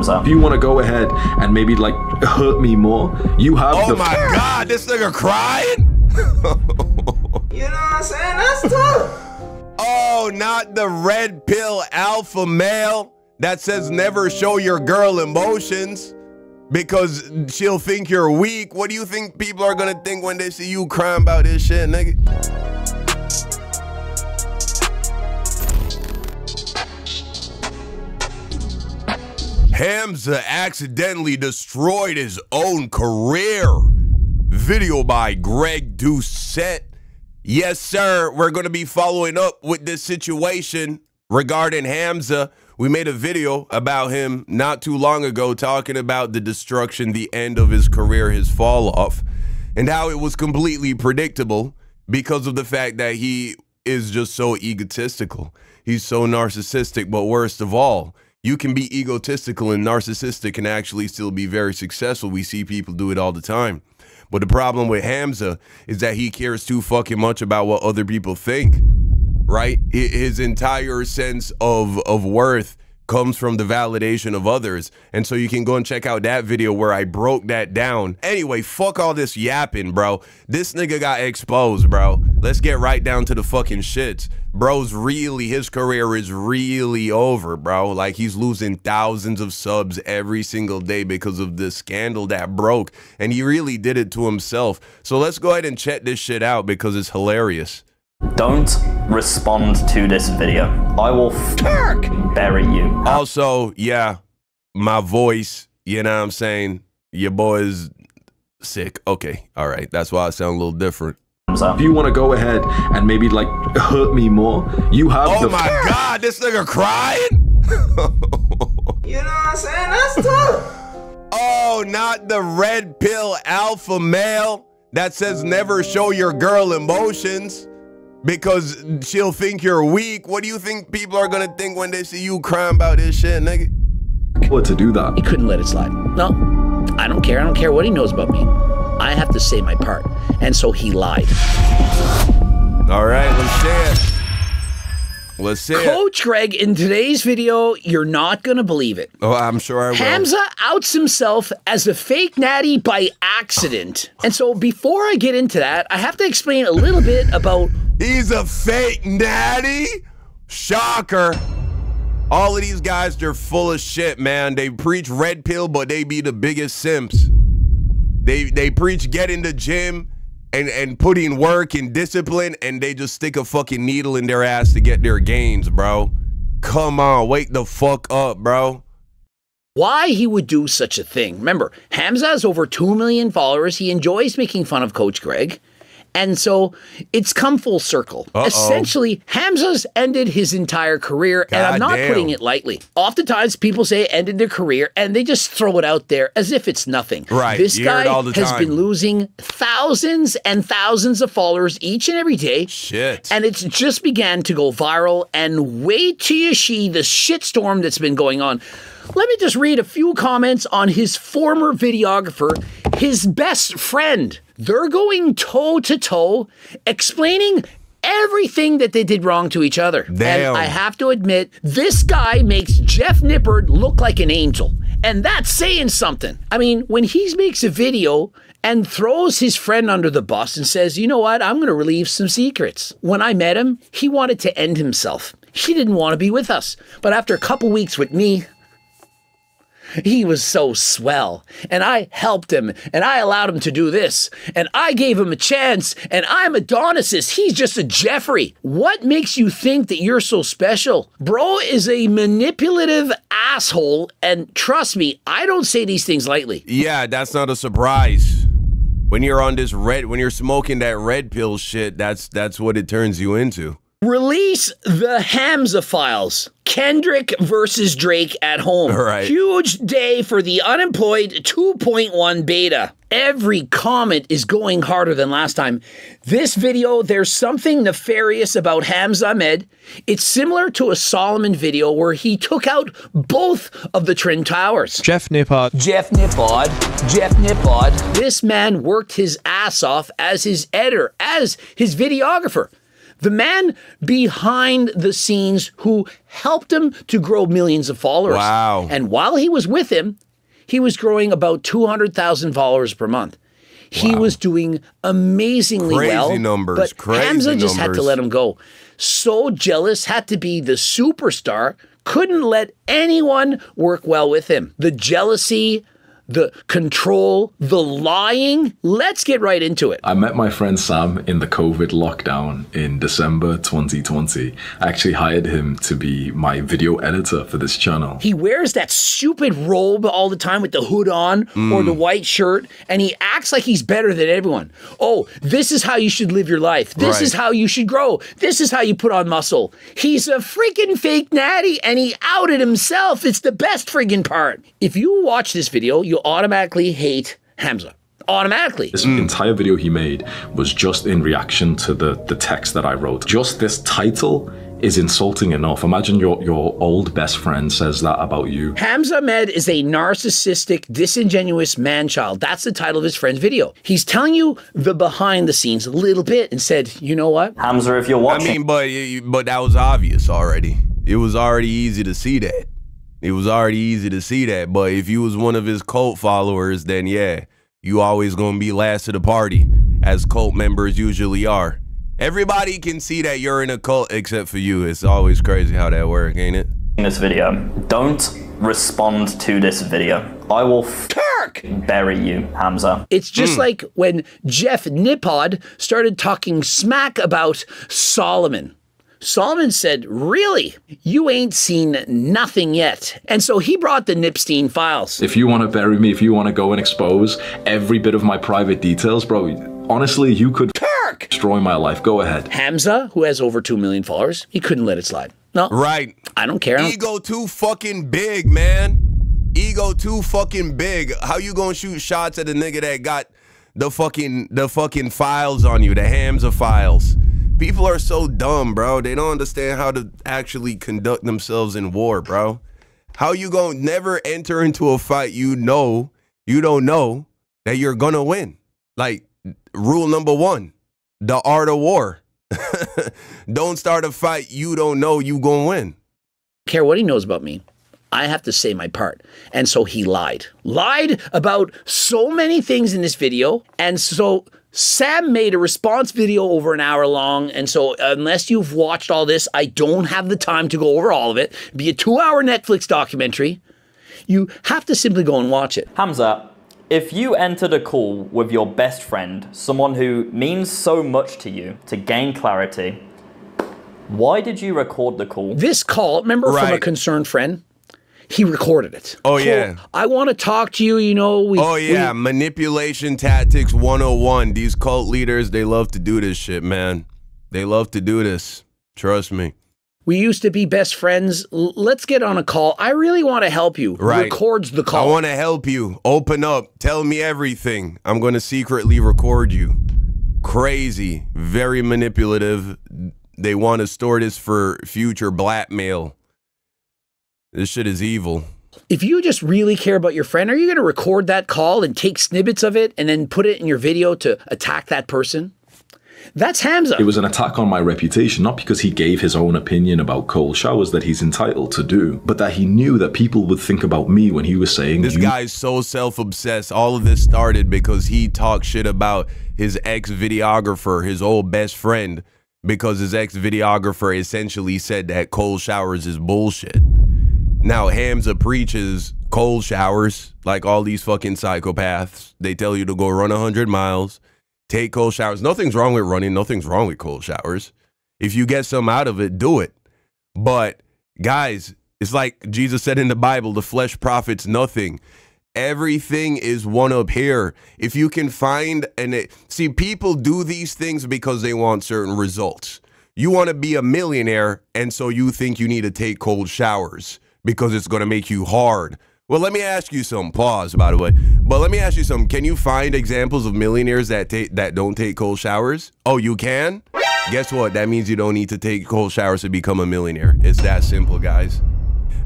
If you want to go ahead and maybe like hurt me more, you have Oh my God, this nigga crying? You know what I'm saying? That's tough. Oh, not the red pill alpha male that says never show your girl emotions because she'll think you're weak. What do you think people are gonna think when they see you crying about this shit, nigga? Hamza accidentally destroyed his own career. Video by Greg Doucette. Yes, sir. We're going to be following up with this situation regarding Hamza. We made a video about him not too long ago talking about the destruction, the end of his career, his fall off, and how it was completely predictable because of the fact that he is just so egotistical. He's so narcissistic, but worst of all, you can be egotistical and narcissistic and actually still be very successful. We see people do it all the time. But the problem with Hamza is that he cares too fucking much about what other people think, right? His entire sense of worth comes from the validation of others. And so you can go and check out that video where I broke that down. Anyway, fuck all this yapping, bro. This nigga got exposed, bro. Let's get right down to the fucking shits. Bro's really, his career is really over, bro. Like, he's losing thousands of subs every single day because of this scandal that broke. And he really did it to himself. So let's go ahead and check this shit out because it's hilarious. Don't respond to this video. I will bury you. Also, yeah, my voice, you know what I'm saying? Your boy is sick. Okay, all right. That's why I sound a little different. If you want to go ahead and maybe like hurt me more, you have Oh my God, this nigga crying? You know what I'm saying? That's tough. Oh, not the red pill alpha male that says never show your girl emotions because she'll think you're weak. What do you think people are gonna think when they see you crying about this shit, nigga? What to do that? He couldn't let it slide. No, I don't care. I don't care what he knows about me. I have to say my part. And so he lied. All right, let's see it. Let's see it. Coach Greg, in today's video, you're not going to believe it. Oh, I'm sure I will. Hamza outs himself as a fake natty by accident. And so before I get into that, I have to explain a little bit about... He's a fake natty? Shocker. All of these guys, they're full of shit, man. They preach red pill, but they be the biggest simps. They preach get in the gym and put in work and discipline, and they just stick a fucking needle in their ass to get their gains, bro. Come on, wake the fuck up, bro. Why he would do such a thing. Remember, Hamza has over 2 million followers. He enjoys making fun of Coach Greg. And so it's come full circle. Essentially, Hamza's ended his entire career, and I'm not putting it lightly. Oftentimes, people say ended their career, and they just throw it out there as if it's nothing. Right. This guy has been losing thousands and thousands of followers each and every day. Shit. And it's just began to go viral, and wait till you see the shitstorm that's been going on. Let me just read a few comments on his former videographer, his best friend. They're going toe-to-toe, explaining everything that they did wrong to each other. Damn. And I have to admit, this guy makes Jeff Nippard look like an angel. And that's saying something. I mean, when he makes a video and throws his friend under the bus and says, you know what, I'm going to relieve some secrets. When I met him, he wanted to end himself. He didn't want to be with us. But after a couple weeks with me, he was so swell, and I helped him, and I allowed him to do this, and I gave him a chance, and I'm Adonis. He's just a Jeffrey. What makes you think that you're so special? Bro is a manipulative asshole, and trust me, I don't say these things lightly. Yeah, that's not a surprise. When you're on this when you're smoking that red pill shit, that's what it turns you into. Release the Hamza files. Kendrick versus Drake at home. Right. Huge day for the unemployed 2.1 beta. Every comment is going harder than last time. This video, there's something nefarious about Hamza Ahmed. It's similar to a Solomon video where he took out both of the Twin Towers. Jeff Nippard. Jeff Nippard. Jeff Nippard. This man worked his ass off as his editor, as his videographer. The man behind the scenes who helped him to grow millions of followers. Wow. And while he was with him, he was growing about 200,000 followers per month. He was doing amazingly well. Crazy numbers. But Crazy Hamza just had to numbers. let him go. So jealous, had to be the superstar, couldn't let anyone work well with him. The jealousy, the control, the lying. Let's get right into it. I met my friend Sam in the COVID lockdown in December 2020. I actually hired him to be my video editor for this channel. He wears that stupid robe all the time with the hood on or the white shirt, and he acts like he's better than everyone. Oh, this is how you should live your life. This is how you should grow. This is how you put on muscle. He's a freaking fake natty, and he outed himself. It's the best friggin' part. If you watch this video, you'll automatically hate Hamza. Automatically. This entire video he made was just in reaction to the text that I wrote. Just this title is insulting enough. Imagine your old best friend says that about you. Hamza Ahmed is a narcissistic, disingenuous man-child. That's the title of his friend's video. He's telling you the behind the scenes a little bit and said, you know what? Hamza, if you're watching. I mean, but that was obvious already. It was already easy to see that. It was already easy to see that. But if you was one of his cult followers, then yeah, you always gonna be last to the party, as cult members usually are. Everybody can see that you're in a cult except for you. It's always crazy how that works, ain't it? In this video, don't respond to this video. I will bury you, Hamza. It's just like when Jeff Nippard started talking smack about Solomon. Solomon said, really? You ain't seen nothing yet. And so he brought the Nipstein files. If you want to bury me, if you want to go and expose every bit of my private details, bro, honestly, you could destroy my life. Go ahead. Hamza, who has over 2 million followers, he couldn't let it slide. No. Right. I don't care. Ego too fucking big, man. Ego too fucking big. How you gonna shoot shots at a nigga that got the fucking files on you, the Hamza files? People are so dumb, bro. They don't understand how to actually conduct themselves in war, bro. How you gonna never enter into a fight you don't know that you're gonna win? Like, rule number 1, the art of war. Don't start a fight you don't know you gonna win. Care what he knows about me. I have to say my part. And so he lied. Lied about so many things in this video. And so Sam made a response video over an hour long, and so unless you've watched all this, I don't have the time to go over all of it. It'd be a 2-hour Netflix documentary. You have to simply go and watch it. Hamza, if you entered a call with your best friend, someone who means so much to you, to gain clarity, why did you record the call? This call, remember from a concerned friend? He recorded it. Oh, yeah. I want to talk to you, you know. Manipulation tactics 101. These cult leaders, they love to do this shit, man. They love to do this. Trust me. We used to be best friends. Let's get on a call. I really want to help you. Right. Records the call. I want to help you. Open up. Tell me everything. I'm going to secretly record you. Crazy. Very manipulative. They want to store this for future blackmail. This shit is evil. If you just really care about your friend, are you going to record that call and take snippets of it and then put it in your video to attack that person? That's Hamza. It was an attack on my reputation, not because he gave his own opinion about cold showers that he's entitled to do, but that he knew that people would think about me when he was saying, this guy's so self-obsessed. All of this started because he talked shit about his ex-videographer, his old best friend, because his ex-videographer essentially said that cold showers is bullshit. Now, Hamza preaches cold showers like all these fucking psychopaths. They tell you to go run 100 miles, take cold showers. Nothing's wrong with running. Nothing's wrong with cold showers. If you get some out of it, do it. But, guys, it's like Jesus said in the Bible, the flesh profits nothing. Everything is one up here. If you can find, see, people do these things because they want certain results. You want to be a millionaire, and so you think you need to take cold showers because it's going to make you hard. Well, let me ask you something. Pause, by the way. But let me ask you something. Can you find examples of millionaires that don't take cold showers? Oh, you can? Guess what? That means you don't need to take cold showers to become a millionaire. It's that simple, guys.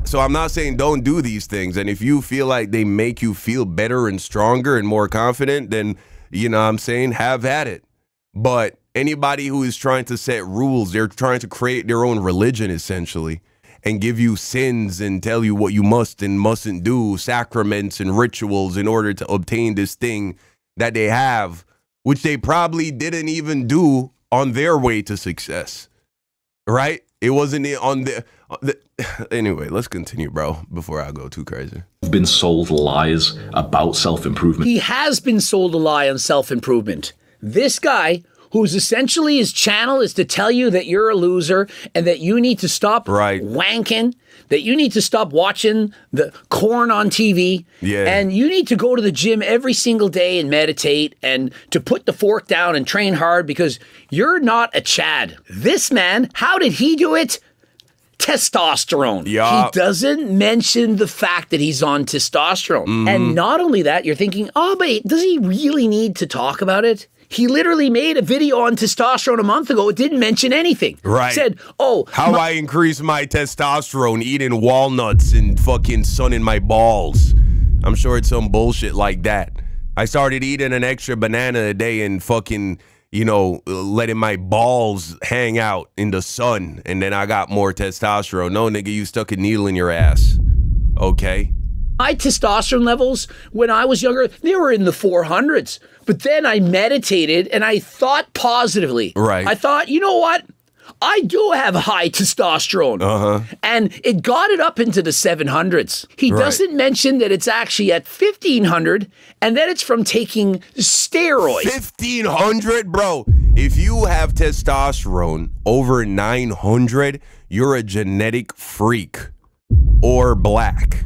So I'm not saying don't do these things. And if you feel like they make you feel better and stronger and more confident, then, you know what I'm saying, have at it. But Anybody who is trying to set rules, they're trying to create their own religion, essentially, and give you sins and tell you what you must and mustn't do, sacraments and rituals in order to obtain this thing that they have, which they probably didn't even do on their way to success, right? It wasn't on the anyway, let's continue, bro, before I go too crazy. Been sold lies about self-improvement. He has been sold a lie on self-improvement. This guy, who's essentially his channel is to tell you that you're a loser and that you need to stop wanking, that you need to stop watching the corn on TV, and you need to go to the gym every single day and meditate and to put the fork down and train hard because you're not a Chad. This man, how did he do it? Testosterone. He doesn't mention the fact that he's on testosterone. And not only that, you're thinking, oh, but does he really need to talk about it? He literally made a video on testosterone a month ago. It didn't mention anything. Right. Said, oh. How I increase my testosterone, eating walnuts and fucking sunning my balls. I'm sure it's some bullshit like that. I started eating an extra banana a day and fucking, you know, letting my balls hang out in the sun. And then I got more testosterone. No, nigga, you stuck a needle in your ass. Okay. My testosterone levels when I was younger, they were in the 400s. But then I meditated and I thought positively. Right. I thought, you know what? I do have high testosterone. And it got it up into the 700s. He doesn't mention that it's actually at 1500 and that it's from taking steroids. 1500? Bro, if you have testosterone over 900, you're a genetic freak or black.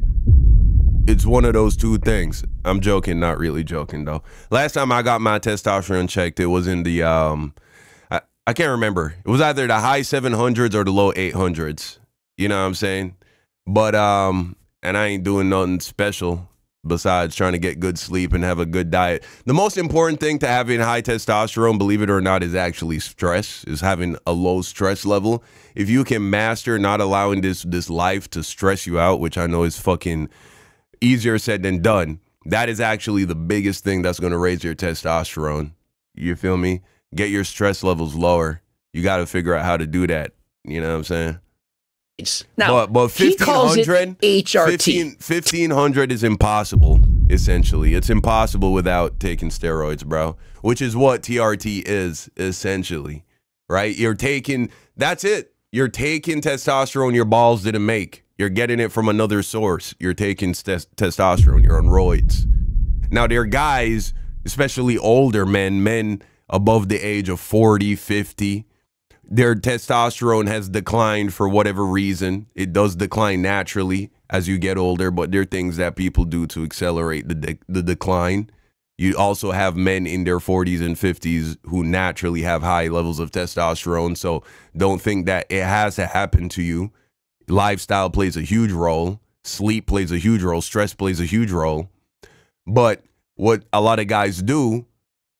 It's one of those two things. I'm joking, not really joking though. Last time I got my testosterone checked, it was in the I can't remember. It was either the high 700s or the low 800s. You know what I'm saying? But and I ain't doing nothing special besides trying to get good sleep and have a good diet. The most important thing to having high testosterone, believe it or not, is actually stress, is having a low stress level. If you can master not allowing this life to stress you out, which I know is fucking easier said than done, that is actually the biggest thing that's going to raise your testosterone. You feel me? Get your stress levels lower. You got to figure out how to do that. You know what I'm saying? Now, but 1500, HRT. 1500 is impossible, essentially. It's impossible without taking steroids, bro, which is what TRT is, essentially, right? You're taking, that's it. You're taking testosterone your balls didn't make. You're getting it from another source. You're taking testosterone. You're on roids. Now, there are guys, especially older men above the age of 40, 50, their testosterone has declined for whatever reason. It does decline naturally as you get older, but there are things that people do to accelerate the decline. You also have men in their 40s and 50s who naturally have high levels of testosterone, so don't think that it has to happen to you. Lifestyle plays a huge role. Sleep plays a huge role. Stress plays a huge role. But what a lot of guys do,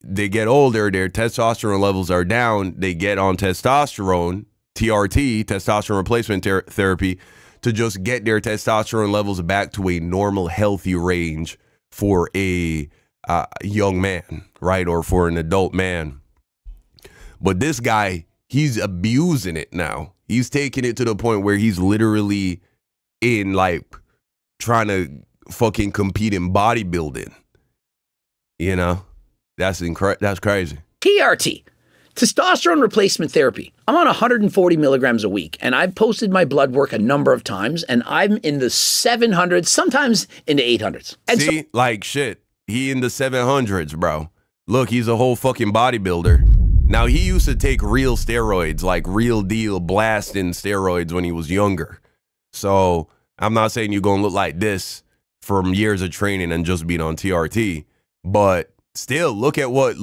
they get older, their testosterone levels are down, they get on testosterone, TRT, testosterone replacement therapy, to just get their testosterone levels back to a normal, healthy range for a young man, right? Or for an adult man. But this guy, he's abusing it now. He's taking it to the point where he's literally in, like, trying to fucking compete in bodybuilding. You know? That's crazy. TRT, testosterone replacement therapy. I'm on 140 milligrams a week, and I've posted my blood work a number of times, and I'm in the 700s, sometimes in the 800s. And see, like shit, he in the 700s, bro. Look, he's a whole fucking bodybuilder. Now, he used to take real steroids, like real deal blasting steroids when he was younger. So I'm not saying you're going to look like this from years of training and just being on TRT, but still, look at what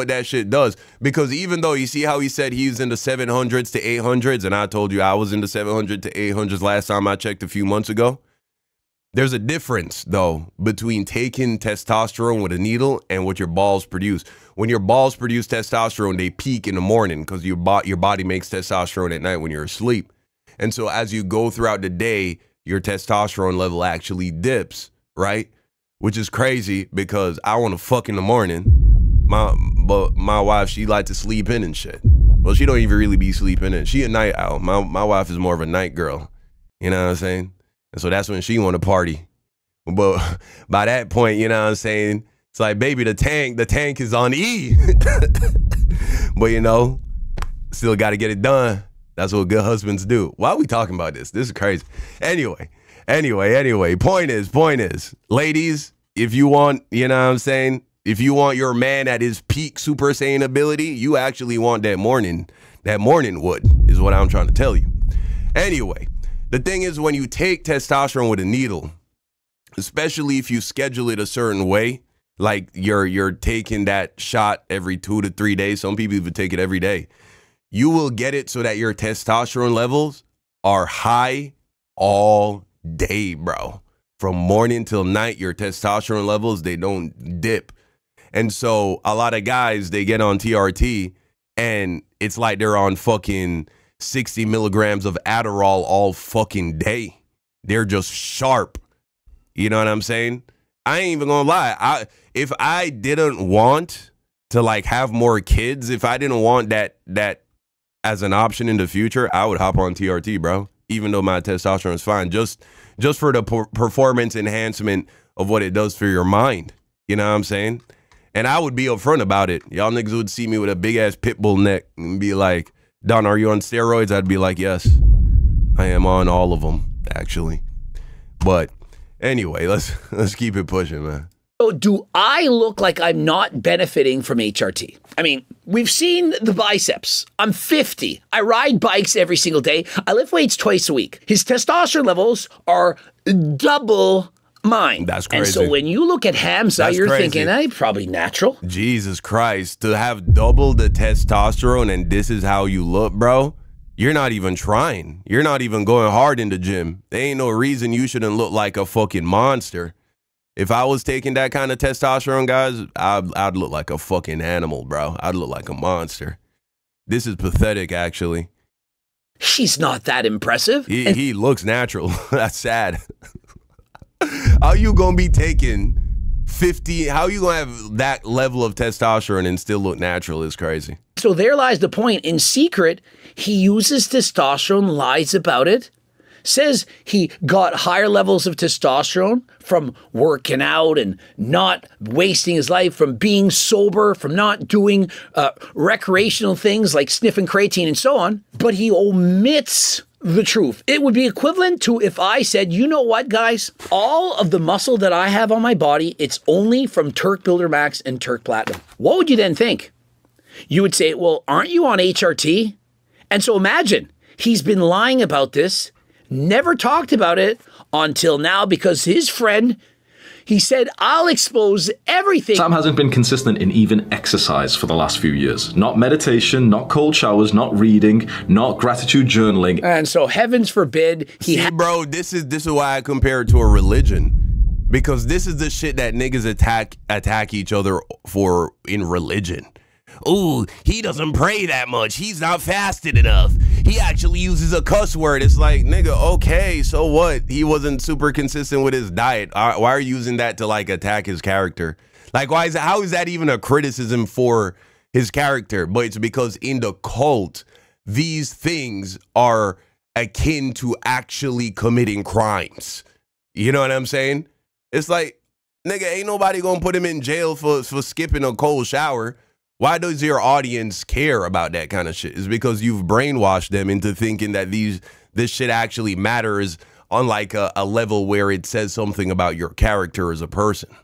that shit does. Because even though you see how he said he's in the 700s to 800s, and I told you I was in the 700 to 800s last time I checked a few months ago, there's a difference, though, between taking testosterone with a needle and what your balls produce. When your balls produce testosterone, they peak in the morning because your body makes testosterone at night when you're asleep. And so as you go throughout the day, your testosterone level actually dips, right? Which is crazy because I want to fuck in the morning. But my wife, she like to sleep in and shit. Well, she don't even really be sleeping in. She a night owl. My wife is more of a night girl. You know what I'm saying? And so that's when she want to party. But by that point, you know what I'm saying? It's like, baby, the tank is on E. But you know, still got to get it done. That's what good husbands do. Why are we talking about this? This is crazy. Anyway. Point is, ladies, if you want, you know what I'm saying? If you want your man at his peak Super Saiyan ability, you actually want that morning wood, is what I'm trying to tell you. Anyway, the thing is, when you take testosterone with a needle, especially if you schedule it a certain way, like you're taking that shot every 2 to 3 days, some people even take it every day, you will get it so that your testosterone levels are high all day, bro. From morning till night, your testosterone levels, they don't dip. And so a lot of guys, they get on TRT and it's like they're on fucking 60 milligrams of Adderall all fucking day. They're just sharp. You know what I'm saying? I ain't even gonna lie. If I didn't want to like have more kids, if I didn't want that as an option in the future, I would hop on TRT, bro. Even though my testosterone is fine, just for the performance enhancement of what it does for your mind. You know what I'm saying? And I would be upfront about it. Y'all niggas would see me with a big ass pit bull neck and be like, Don, are you on steroids? I'd be like, yes, I am on all of them, actually. But anyway, let's keep it pushing, man. So do I look like I'm not benefiting from HRT? I mean, we've seen the biceps. I'm 50. I ride bikes every single day. I lift weights twice a week. His testosterone levels are double mine. That's crazy. And so when you look at Hamza, you're thinking, hey, probably natural. Jesus Christ. To have double the testosterone and this is how you look, bro, you're not even trying. You're not even going hard in the gym. There ain't no reason you shouldn't look like a fucking monster. If I was taking that kind of testosterone, guys, I'd look like a fucking animal, bro. I'd look like a monster. This is pathetic, actually. She's not that impressive. He looks natural. That's sad. How you gonna be taking 50? How you gonna have that level of testosterone and still look natural is crazy. So there lies the point. In secret, he uses testosterone, lies about it, says he got higher levels of testosterone from working out and not wasting his life, from being sober, from not doing recreational things like sniffing creatine and so on, but he omits the truth. It would be equivalent to if I said, you know what, guys? All of the muscle that I have on my body, it's only from Turk Builder Max and Turk Platinum. What would you then think? You would say, well, aren't you on HRT? And so imagine, he's been lying about this, never talked about it until now because his friend, he said, I'll expose everything. Sam hasn't been consistent in even exercise for the last few years. Not meditation, not cold showers, not reading, not gratitude journaling. And so heavens forbid he See, bro, this is why I compare it to a religion. Because this is the shit that niggas attack each other for in religion. Ooh, he doesn't pray that much. He's not fasted enough. He actually uses a cuss word. It's like, nigga, okay, so what? He wasn't super consistent with his diet. Why are you using that to like attack his character? Like, how is that even a criticism for his character? But it's because in the cult, these things are akin to actually committing crimes. You know what I'm saying? It's like, nigga, ain't nobody gonna put him in jail for skipping a cold shower. Why does your audience care about that kind of shit? It's because you've brainwashed them into thinking that this shit actually matters on like a level where it says something about your character as a person.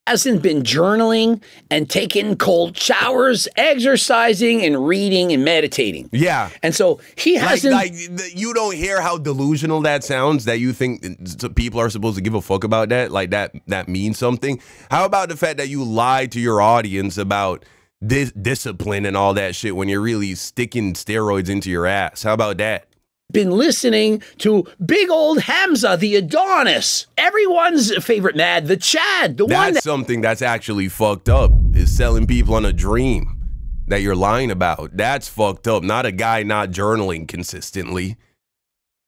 Hasn't been journaling and taking cold showers, exercising and reading and meditating. Yeah. And so he hasn't... Like you don't hear how delusional that sounds, that you think people are supposed to give a fuck about that? Like that means something? How about the fact that you lied to your audience about this discipline and all that shit when you're really sticking steroids into your ass? How about that? Been listening to big old Hamza, the Adonis, everyone's favorite mad, the Chad, the one that's something that's actually fucked up, is selling people on a dream that you're lying about. That's fucked up. Not a guy not journaling consistently.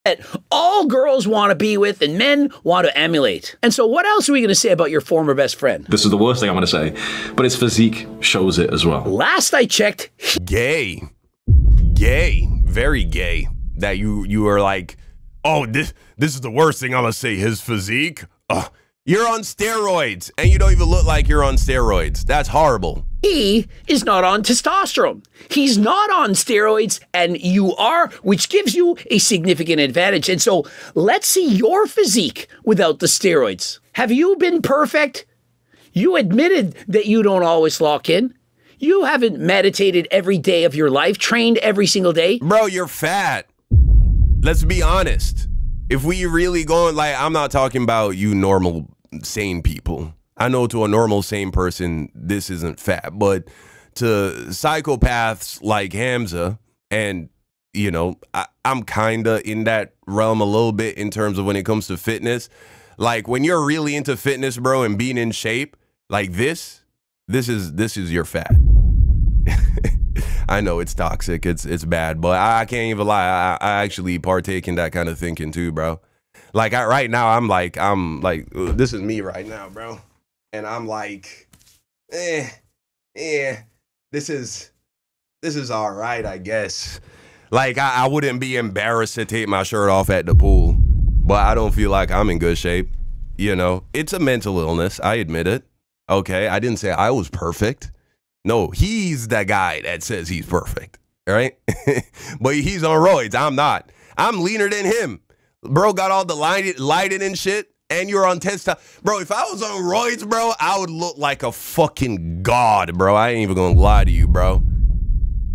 that all girls want to be with and men want to emulate. And so what else are we going to say about your former best friend? This is the worst thing I'm going to say, but his physique shows it as well. Last I checked, Gay. Gay. Very gay. That you are like, oh, this is the worst thing I'm going to say. His physique. You're on steroids and you don't even look like you're on steroids. That's horrible. he is not on testosterone. He's not on steroids, and you are, which gives you a significant advantage. And so let's see your physique without the steroids. Have you been perfect? You admitted that you don't always lock in. You haven't meditated every day of your life, trained every single day. Bro, you're fat. Let's be honest. If we really going, like, I'm not talking about you normal, sane people. I know to a normal, sane person, this isn't fat. But to psychopaths like Hamza, and, you know, I'm kind of in that realm a little bit in terms of when it comes to fitness. Like, when you're really into fitness, bro, and being in shape, like this is your fat. I know it's toxic, it's bad, but I can't even lie. I actually partake in that kind of thinking too, bro. Like right now, I'm like, this is me right now, bro, and I'm like, this is all right, I guess. Like I wouldn't be embarrassed to take my shirt off at the pool, but I don't feel like I'm in good shape. You know, it's a mental illness. I admit it. Okay, I didn't say I was perfect. No, he's the guy that says he's perfect, right? But he's on roids. I'm not. I'm leaner than him. Bro got all the lighting and shit, and you're on testosterone. Bro, if I was on roids, bro, I would look like a fucking god, bro. I ain't even gonna lie to you, bro.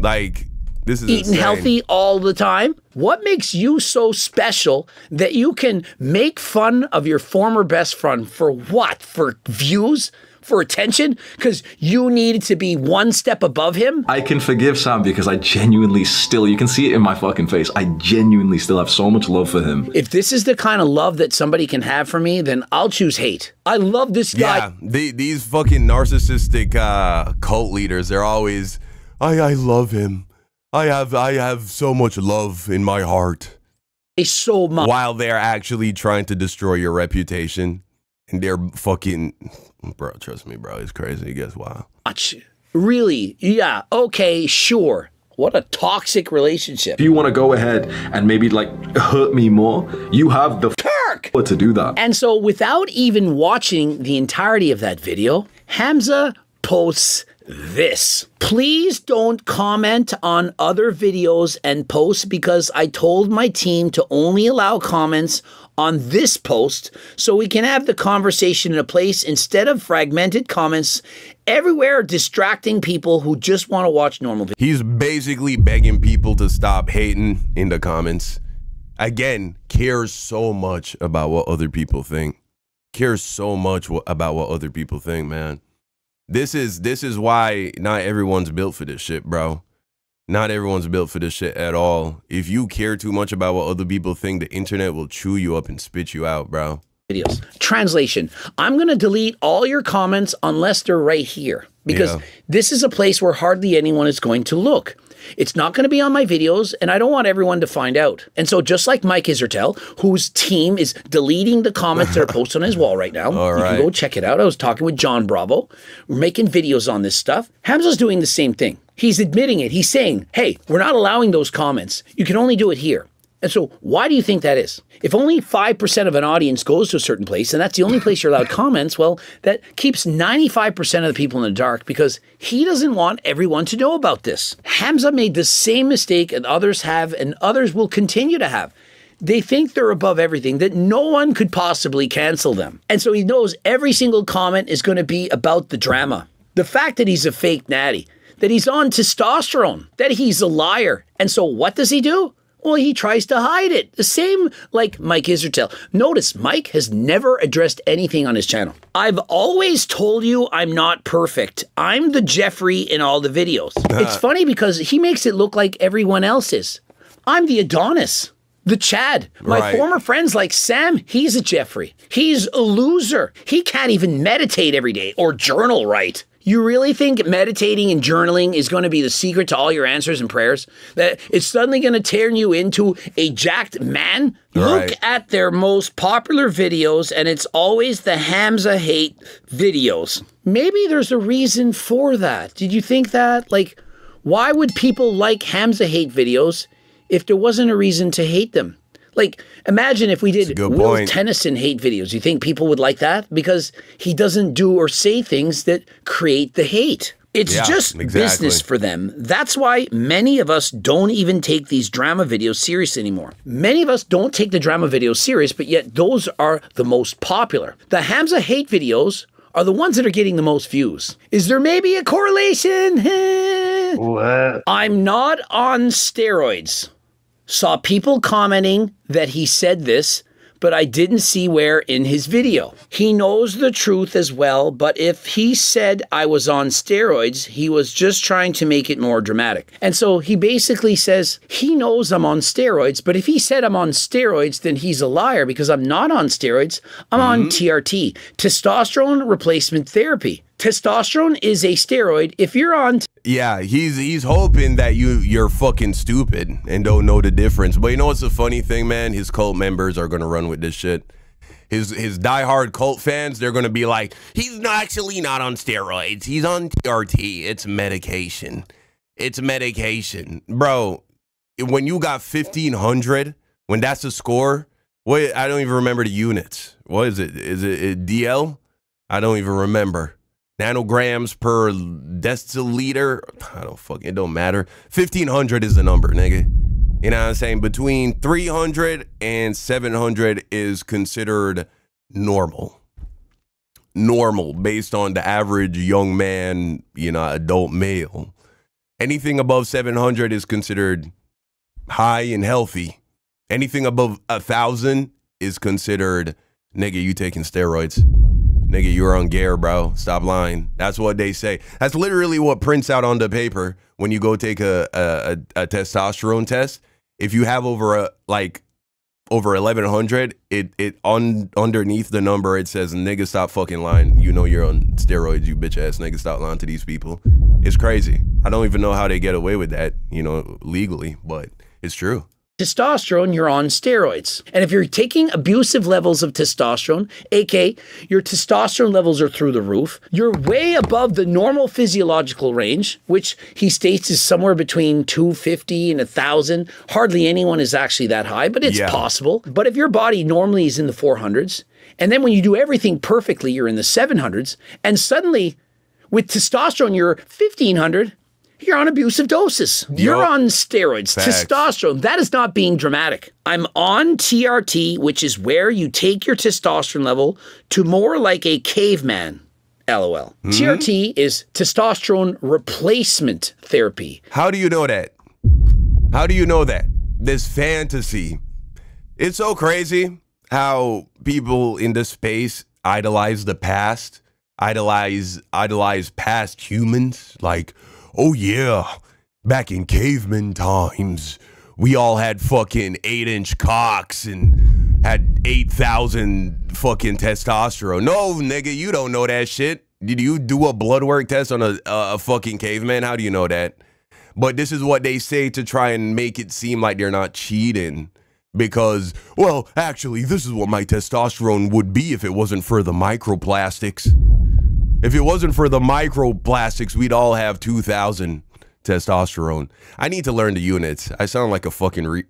Like, this is eating insane. healthy all the time. What makes you so special that you can make fun of your former best friend for what? For views? For attention? Because you needed to be one step above him? I can forgive Sam because I genuinely still, you can see it in my fucking face, I genuinely still have so much love for him. If this is the kind of love that somebody can have for me, then I'll choose hate. I love this guy. Yeah, these fucking narcissistic cult leaders, they're always, I love him. I have so much love in my heart. So much. While they're actually trying to destroy your reputation. And they're fucking, bro, trust me, bro, it's crazy. It gets wild. Really? Yeah, okay, sure. What a toxic relationship. If you want to go ahead and maybe like hurt me more, you have the Turk to do that. And so without even watching the entirety of that video, Hamza posts this. Please don't comment on other videos and posts because I told my team to only allow comments on this post so we can have the conversation in a place instead of fragmented comments everywhere distracting people who just want to watch normal videos. He's basically begging people to stop hating in the comments. Again, cares so much about what other people think. Cares so much about what other people think, man. This is why not everyone's built for this shit, bro. Not everyone's built for this shit at all. If you care too much about what other people think, the internet will chew you up and spit you out, bro. Videos. Translation. I'm going to delete all your comments unless they're right here because this is a place where hardly anyone is going to look. It's not going to be on my videos, and I don't want everyone to find out. And so just like Mike Isertel, whose team is deleting the comments that are posted on his wall right now, you can go check it out. I was talking with John Bravo. We're making videos on this stuff. Hamza's doing the same thing. He's admitting it. He's saying, hey, we're not allowing those comments. You can only do it here. And so why do you think that is? If only 5% of an audience goes to a certain place, and that's the only place you're allowed comments, well, that keeps 95% of the people in the dark because he doesn't want everyone to know about this. Hamza made the same mistake and others have, and others will continue to have. They think they're above everything, that no one could possibly cancel them. And so he knows every single comment is going to be about the drama. The fact that he's a fake natty, that he's on testosterone, that he's a liar. And so what does he do? Well, he tries to hide it. The same like Mike Isertel. Notice, Mike has never addressed anything on his channel. I've always told you I'm not perfect. I'm the Jeffrey in all the videos. It's funny because he makes it look like everyone else is. I'm the Adonis, the Chad. My former friends like Sam, he's a Jeffrey. He's a loser. He can't even meditate every day or journal right. You really think meditating and journaling is going to be the secret to all your answers and prayers? That it's suddenly going to turn you into a jacked man? Look at their most popular videos, and it's always the Hamza hate videos. Maybe there's a reason for that. Did you think that? Like, why would people like Hamza hate videos if there wasn't a reason to hate them? Like, imagine if we did Will Tennyson hate videos. You think people would like that? Because he doesn't do or say things that create the hate. It's just business for them. That's why many of us don't even take these drama videos serious anymore. Many of us don't take the drama videos serious, but yet those are the most popular. The Hamza hate videos are the ones that are getting the most views. Is there maybe a correlation? What? I'm not on steroids. Saw people commenting that he said this, but I didn't see where in his video. He knows the truth as well, but if he said I was on steroids, he was just trying to make it more dramatic. And so he basically says he knows I'm on steroids, but if he said I'm on steroids, then he's a liar because I'm not on steroids. I'm on TRT, testosterone replacement therapy. Testosterone is a steroid. If you're on... Yeah, he's hoping that you're fucking stupid and don't know the difference. But you know what's the funny thing, man? His cult members are going to run with this shit. His diehard cult fans, they're going to be like, he's actually not on steroids. He's on TRT. It's medication. It's medication. Bro, when you got 1,500, when that's the score, what? I don't even remember the units. What is it? Is it DL? I don't even remember. Nanograms per deciliter. It don't matter. 1,500 is the number, nigga. You know what I'm saying? Between 300 and 700 is considered normal. Normal based on the average young man, you know, adult male. Anything above 700 is considered high and healthy. Anything above 1,000 is considered, nigga, you taking steroids. Nigga, you're on gear, bro. Stop lying. That's what they say. That's literally what prints out on the paper when you go take a testosterone test. If you have over 1,100, underneath the number it says, "Nigga, stop fucking lying. You know you're on steroids. You bitch ass nigga. Stop lying to these people." It's crazy. I don't even know how they get away with that, you know, legally, but it's true. Testosterone, you're on steroids. And if you're taking abusive levels of testosterone, aka your testosterone levels are through the roof, you're way above the normal physiological range, which he states is somewhere between 250 and 1,000. Hardly anyone is actually that high, but it's possible. But if your body normally is in the 400s, and then when you do everything perfectly, you're in the 700s, and suddenly with testosterone, you're 1,500, you're on abusive doses. You're on steroids. Facts. Testosterone. That is not being dramatic. I'm on TRT, which is where you take your testosterone level to more like a caveman. LOL. TRT is testosterone replacement therapy. How do you know that? How do you know that? This fantasy. It's so crazy how people in this space idolize the past, idolize past humans, like, oh yeah, back in caveman times, we all had fucking 8-inch cocks and had 8,000 fucking testosterone. No, nigga, you don't know that shit. Did you do a blood work test on a fucking caveman? How do you know that? But this is what they say to try and make it seem like they're not cheating. Because, well, actually, this is what my testosterone would be if it wasn't for the microplastics. If it wasn't for the microplastics, we'd all have 2,000 testosterone. I need to learn the units. I sound like a fucking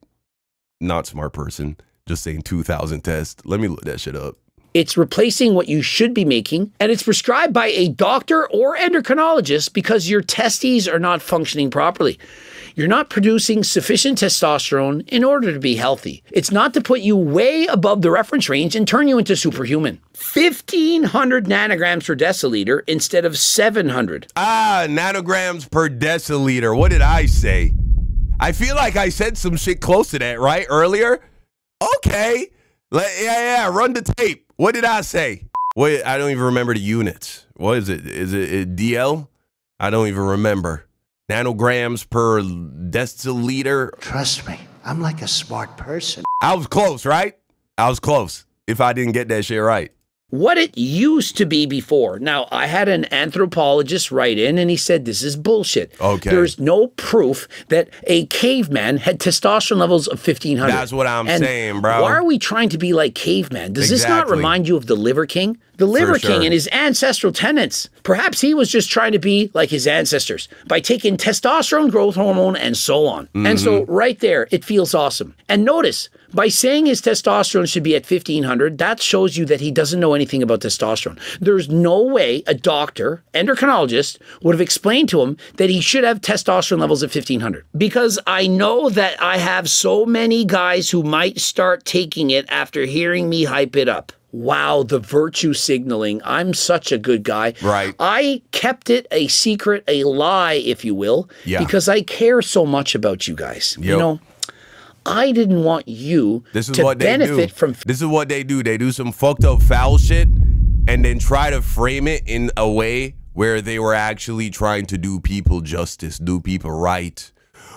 not smart person just saying 2,000 tests. Let me look that shit up. It's replacing what you should be making, and it's prescribed by a doctor or endocrinologist because your testes are not functioning properly. You're not producing sufficient testosterone in order to be healthy. It's not to put you way above the reference range and turn you into superhuman. 1,500 nanograms per deciliter instead of 700. Ah, nanograms per deciliter. What did I say? I feel like I said some shit close to that, right? Earlier? Okay. Yeah, run the tape. What did I say? Wait, I don't even remember the units. What is it? Is it DL? I don't even remember. Nanograms per deciliter. Trust me, I'm like a smart person. I was close, right? I was close. If I didn't get that shit right. what it used to be before. Now, I had an anthropologist write in and he said, this is bullshit. Okay. There's no proof that a caveman had testosterone levels of 1500. That's what I'm saying, bro. Why are we trying to be like caveman? Does this not remind you of the Liver King? The Liver King and his ancestral tenets. Perhaps he was just trying to be like his ancestors by taking testosterone growth hormone and so on. And so right there, it feels awesome. And notice, by saying his testosterone should be at 1500, that shows you that he doesn't know anything about testosterone. There's no way a doctor, endocrinologist, would have explained to him that he should have testosterone levels at 1500. Because I know that I have so many guys who might start taking it after hearing me hype it up. Wow, the virtue signaling. I'm such a good guy. Right. I kept it a secret, a lie, if you will, because I care so much about you guys. Yep. You know, I didn't want you to benefit from... This is what they do. They do some fucked up foul shit and then try to frame it in a way where they were actually trying to do people justice, do people right.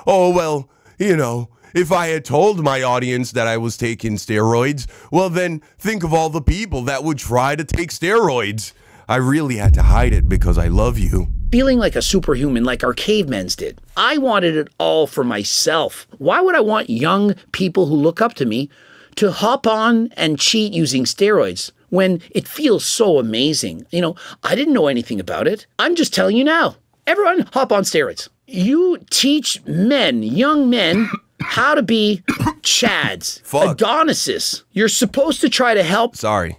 Oh, well, you know, if I had told my audience that I was taking steroids, well, then think of all the people that would try to take steroids. I really had to hide it because I love you. Feeling like a superhuman like our cavemans did. I wanted it all for myself. Why would I want young people who look up to me to hop on and cheat using steroids when it feels so amazing? You know, I didn't know anything about it. I'm just telling you now. Everyone, hop on steroids. You teach men, young men, how to be Chads, Adonises. You're supposed to try to help. Sorry,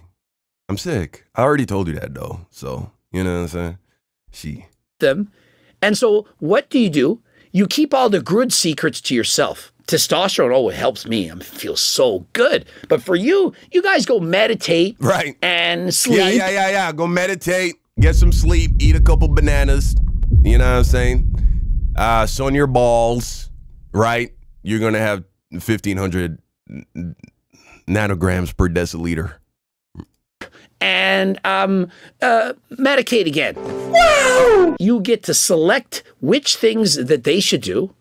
I'm sick. I already told you that though. So, you know what I'm saying? Them. And so what do? You keep all the good secrets to yourself. Testosterone, oh, it helps me. I feel so good. But for you, you guys go meditate. Right. And sleep. Yeah. Go meditate, get some sleep, eat a couple bananas. You know what I'm saying? Sun your balls, right? You're going to have 1,500 nanograms per deciliter. And medicate again. Wow! You get to select which things that they should do,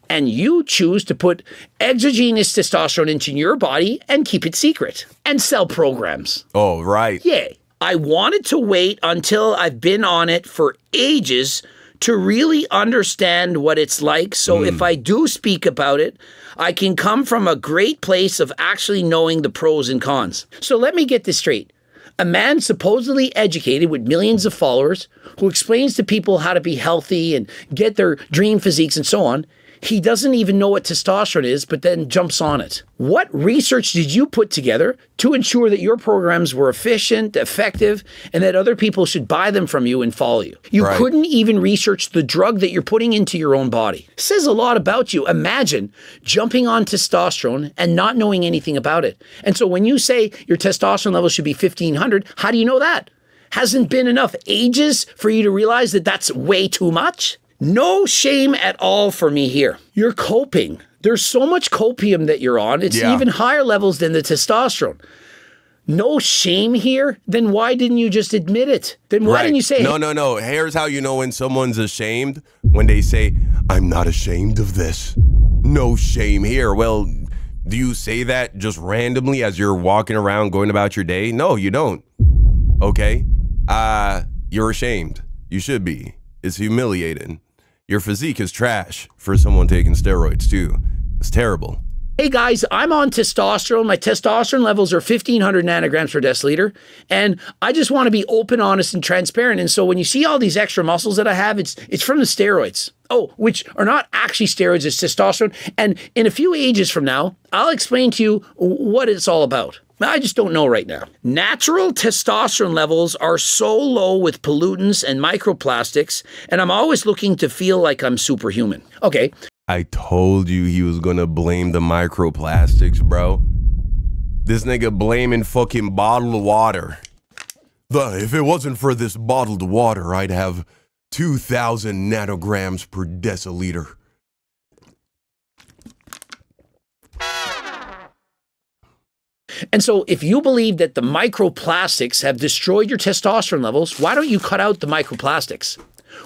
and you choose to put exogenous testosterone into your body and keep it secret and sell programs. Oh, right. Yeah. I wanted to wait until I've been on it for ages to really understand what it's like. So if I do speak about it, I can come from a great place of actually knowing the pros and cons. So let me get this straight. A man supposedly educated with millions of followers who explains to people how to be healthy and get their dream physiques and so on, he doesn't even know what testosterone is, but then jumps on it. What research did you put together to ensure that your programs were efficient, effective, and that other people should buy them from you and follow you? You couldn't even research the drug that you're putting into your own body. Says a lot about you. Imagine jumping on testosterone and not knowing anything about it. And so when you say your testosterone level should be 1,500, how do you know that? Hasn't been enough ages for you to realize that that's way too much? No shame at all for me here. You're coping. There's so much copium that you're on. It's even higher levels than the testosterone. No shame here? Then why didn't you just admit it? Then why didn't you say... No. Here's how you know when someone's ashamed. When they say, I'm not ashamed of this. No shame here. Well, do you say that just randomly as you're walking around going about your day? No, you don't. Okay? You're ashamed. You should be. It's humiliating. Your physique is trash for someone taking steroids too. It's terrible. Hey guys, I'm on testosterone. My testosterone levels are 1,500 nanograms per deciliter. And I just want to be open, honest, and transparent. And so when you see all these extra muscles that I have, it's from the steroids. Oh, which are not actually steroids, it's testosterone. And in a few ages from now, I'll explain to you what it's all about. I just don't know right now. Natural testosterone levels are so low with pollutants and microplastics, and I'm always looking to feel like I'm superhuman. Okay. I told you he was gonna blame the microplastics, bro. This nigga blaming fucking bottled water. If it wasn't for this bottled water, I'd have 2,000 nanograms per deciliter. And so if you believe that the microplastics have destroyed your testosterone levels, why don't you cut out the microplastics?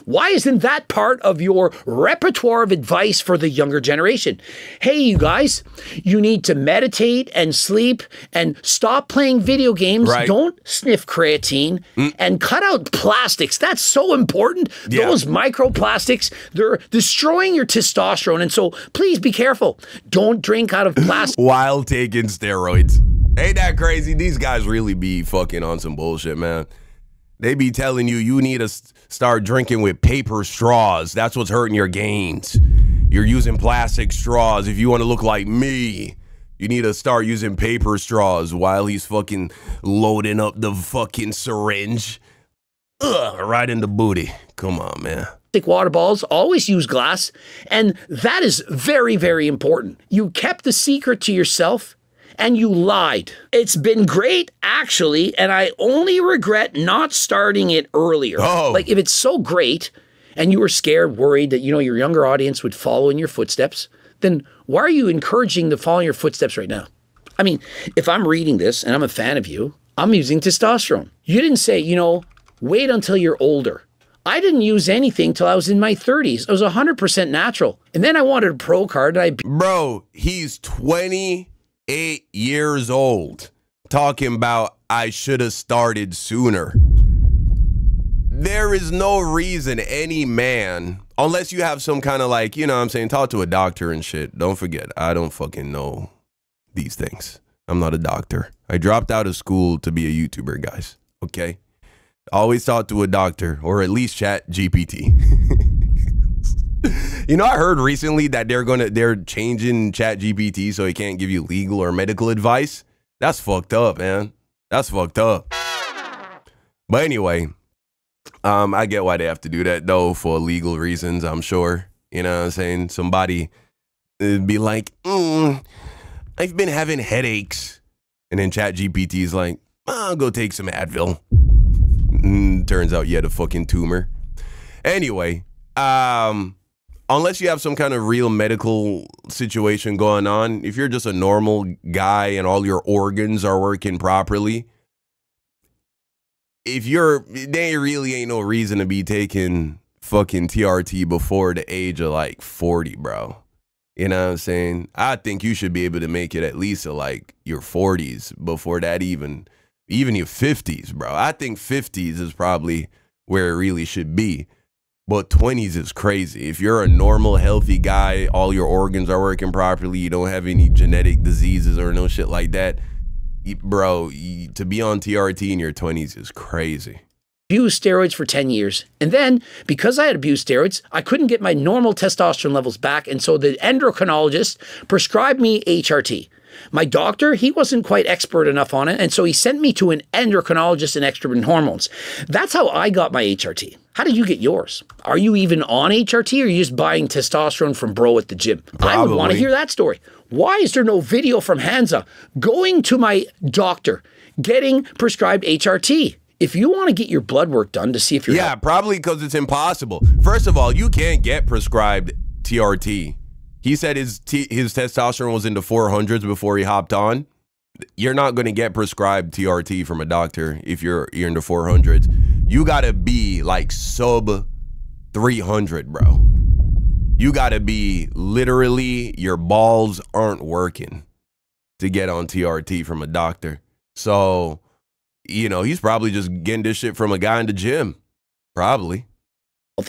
Why isn't that part of your repertoire of advice for the younger generation? Hey, you guys, you need to meditate and sleep and stop playing video games. Right. Don't sniff creatine and cut out plastics. That's so important. Yeah. Those microplastics, they're destroying your testosterone. And so please be careful. Don't drink out of plastic. While taking steroids. Ain't that crazy? These guys really be fucking on some bullshit, man. They be telling you you need to start drinking with paper straws. That's what's hurting your gains. You're using plastic straws. If you want to look like me, you need to start using paper straws while he's fucking loading up the fucking syringe. Right in the booty. Come on, man. Water bottles, always use glass. And that is very, very important. You kept the secret to yourself and you lied. It's been great, actually, and I only regret not starting it earlier. Oh. Like, if it's so great and you were scared, worried that, you know, your younger audience would follow in your footsteps, then why are you encouraging them to follow in your footsteps right now? I mean, if I'm reading this and I'm a fan of you, I'm using testosterone. You didn't say, you know, wait until you're older. I didn't use anything till I was in my 30s. I was 100% natural. And then I wanted a pro card. And Bro, he's 28 years old talking about I should have started sooner. There is no reason any man, unless you have some kind of like, you know what I'm saying, talk to a doctor and shit. Don't forget, I don't fucking know these things. I'm not a doctor. I dropped out of school to be a YouTuber, guys. Okay? Always talk to a doctor or at least chat GPT. You know, I heard recently that they're changing chat GPT so it can't give you legal or medical advice. That's fucked up, man. That's fucked up. But anyway, I get why they have to do that though for legal reasons, I'm sure. You know what I'm saying? Somebody be like, I've been having headaches. And then chat GPT is like, I'll go take some Advil. Turns out you had a fucking tumor. Anyway, unless you have some kind of real medical situation going on, if you're just a normal guy and all your organs are working properly, there really ain't no reason to be taking fucking TRT before the age of like 40, bro. You know what I'm saying? I think you should be able to make it at least to like your 40s before that even your 50s, bro. I think 50s is probably where it really should be. But 20s is crazy. If you're a normal, healthy guy, all your organs are working properly, you don't have any genetic diseases or no shit like that, bro, to be on TRT in your 20s is crazy. Abused steroids for 10 years. And then, because I had abused steroids, I couldn't get my normal testosterone levels back. And so the endocrinologist prescribed me HRT. My doctor, he wasn't quite expert enough on it, and so he sent me to an endocrinologist and estrogen hormones. That's how I got my HRT. How did you get yours? Are you even on HRT, or are you just buying testosterone from bro at the gym? Probably. I would want to hear that story. Why is there no video from Hamza going to my doctor, getting prescribed HRT? If you want to get your blood work done to see if you're... Yeah, probably because it's impossible. First of all, you can't get prescribed TRT. He said his testosterone was in the 400s before he hopped on. You're not going to get prescribed TRT from a doctor if you're in the 400s. You got to be like sub 300, bro. You got to be literally, your balls aren't working to get on TRT from a doctor. So, you know, he's probably just getting this shit from a guy in the gym. Probably.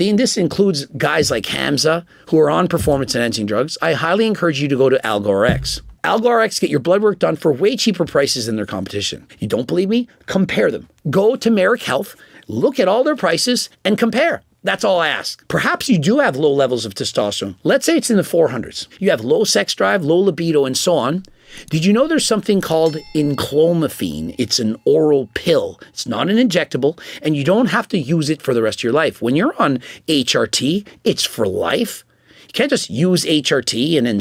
And this includes guys like Hamza who are on performance-enhancing drugs. I highly encourage you to go to AlgoRx. AlgoRx, get your blood work done for way cheaper prices than their competition. You don't believe me? Compare them. Go to Merrick Health, look at all their prices, and compare. That's all I ask. Perhaps you do have low levels of testosterone. Let's say it's in the 400s. You have low sex drive, low libido, and so on. Did you know there's something called enclomiphene? It's an oral pill. It's not an injectable, and you don't have to use it for the rest of your life. When you're on HRT, it's for life. You can't just use HRT and then...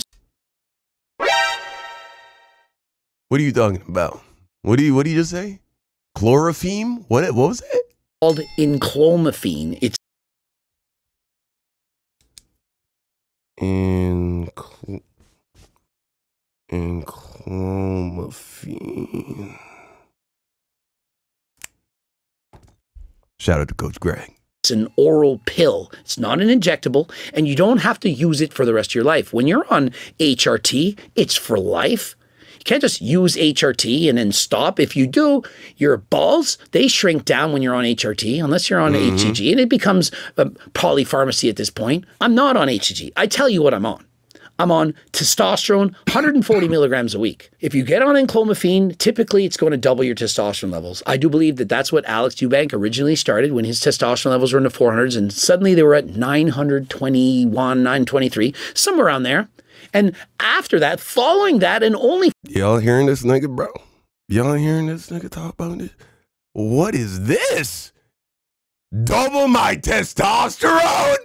What are you talking about? What do you just say? Chlorophene? What was it? Called enclomiphene. It's enclomiphene. Shout out to Coach Greg. It's It's an oral pill. It's not an injectable, and you don't have to use it for the rest of your life. When you're on HRT, it's for life. You can't just use HRT and then stop. If you do, your balls, they shrink down when you're on HRT, unless you're on HCG, and it becomes a polypharmacy at this point. I'm not on HCG. I tell you what I'm on. I'm on testosterone, 140 milligrams a week. If you get on enclomiphene, typically it's going to double your testosterone levels. I do believe that that's what Alex Eubank originally started when his testosterone levels were in the 400s, and suddenly they were at 921, 923, somewhere around there. And after that, following that, and only... Y'all hearing this nigga, bro? Y'all hearing this nigga talk about this? What is this? Double my testosterone?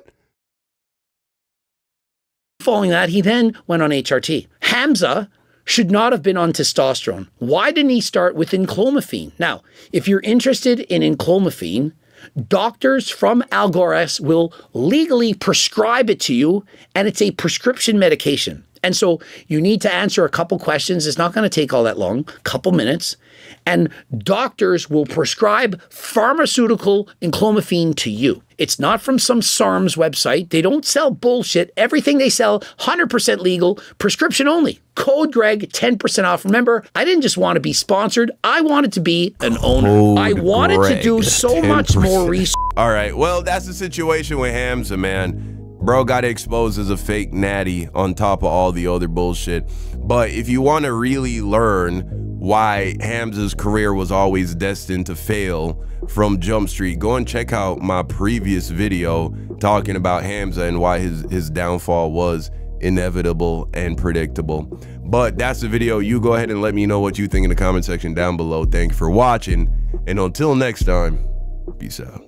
Following that, he then went on HRT. Hamza should not have been on testosterone. Why didn't he start with enclomiphene? Now, if you're interested in enclomiphene, doctors from Algoris will legally prescribe it to you, and it's a prescription medication. And so you need to answer a couple questions. It's not going to take all that long, couple minutes. And doctors will prescribe pharmaceutical enclomiphene to you. It's not from some SARM's website. They don't sell bullshit. Everything they sell, 100% legal, prescription only. Code Greg, 10% off. Remember, I didn't just want to be sponsored. I wanted to be an owner. I wanted to do so much more research. All right, well, that's the situation with Hamza, man. Bro got exposed as a fake natty on top of all the other bullshit. But if you want to really learn why Hamza's career was always destined to fail from Jump Street, go and check out my previous video talking about Hamza and why his downfall was inevitable and predictable. But that's the video. You go ahead and let me know what you think in the comment section down below. Thank you for watching, and until next time, peace out.